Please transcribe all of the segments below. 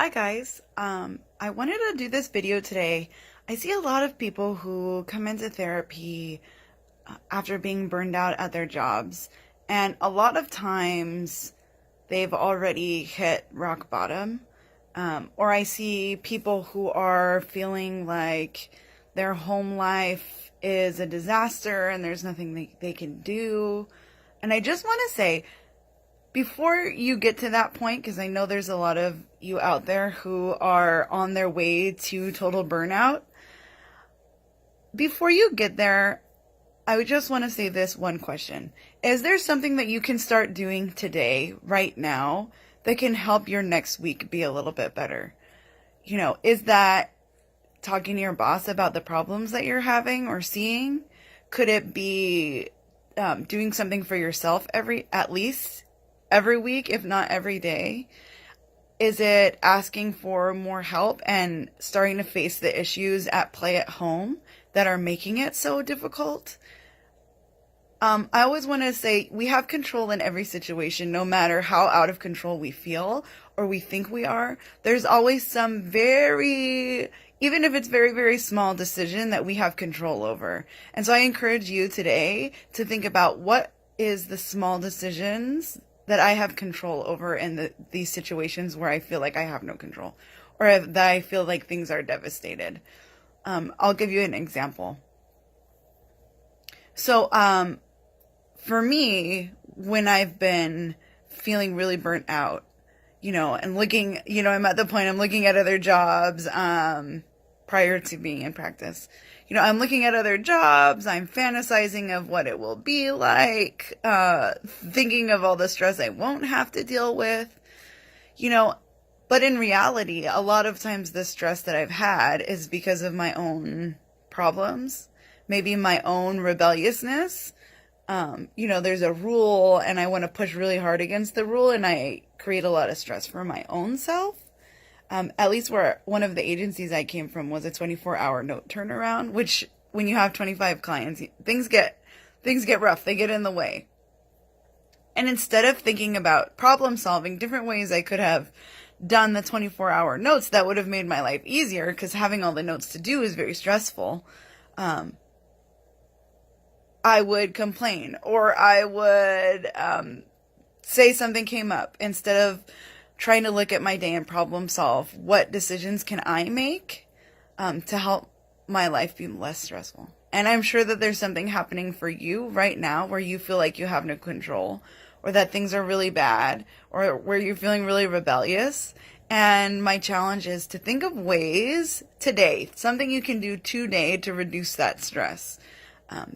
Hi guys. I wanted to do this video today. I see a lot of people who come into therapy after being burned out at their jobs, and a lot of times they've already hit rock bottom. Or I see people who are feeling like their home life is a disaster and there's nothing they can do. And I just want to say, before you get to that point, because I know there's a lot of you out there who are on their way to total burnout, before you get there, I would just want to say this one question. Is there something that you can start doing today, right now, that can help your next week be a little bit better? Is that talking to your boss about the problems that you're having or seeing? Could it be doing something for yourself at least every week, if not every day? Is it asking for more help and starting to face the issues at play at home that are making it so difficult? I always want to say we have control in every situation, no matter how out of control we feel or we think we are. There's always some even if it's very, very small decision that we have control over. And so I encourage you today to think about what is the small decisions that I have control over in these situations where I feel like I have no control or that I feel like things are devastated. I'll give you an example. So, for me, when I've been feeling really burnt out, and looking, I'm at the point I'm looking at other jobs, prior to being in practice. I'm looking at other jobs, I'm fantasizing of what it will be like, thinking of all the stress I won't have to deal with, but in reality, a lot of times the stress that I've had is because of my own problems, maybe my own rebelliousness. There's a rule and I want to push really hard against the rule and I create a lot of stress for my own self. At least where one of the agencies I came from was a 24-hour note turnaround, which when you have 25 clients, things get rough. They get in the way. And instead of thinking about problem solving, different ways I could have done the 24-hour notes that would have made my life easier, because having all the notes to do is very stressful. I would complain or I would say something came up instead of trying to look at my day and problem solve. What decisions can I make to help my life be less stressful? And I'm sure that there's something happening for you right now where you feel like you have no control or that things are really bad or where you're feeling really rebellious. And my challenge is to think of ways today, something you can do today to reduce that stress.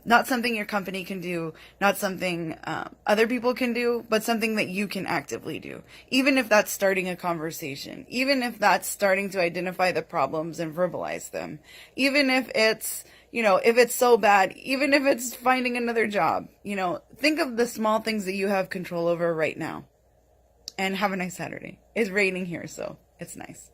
Not something your company can do, not something other people can do, but something that you can actively do. Even if that's starting a conversation, even if that's starting to identify the problems and verbalize them, even if it's, if it's so bad, even if it's finding another job, think of the small things that you have control over right now. And have a nice Saturday. It's raining here, so it's nice.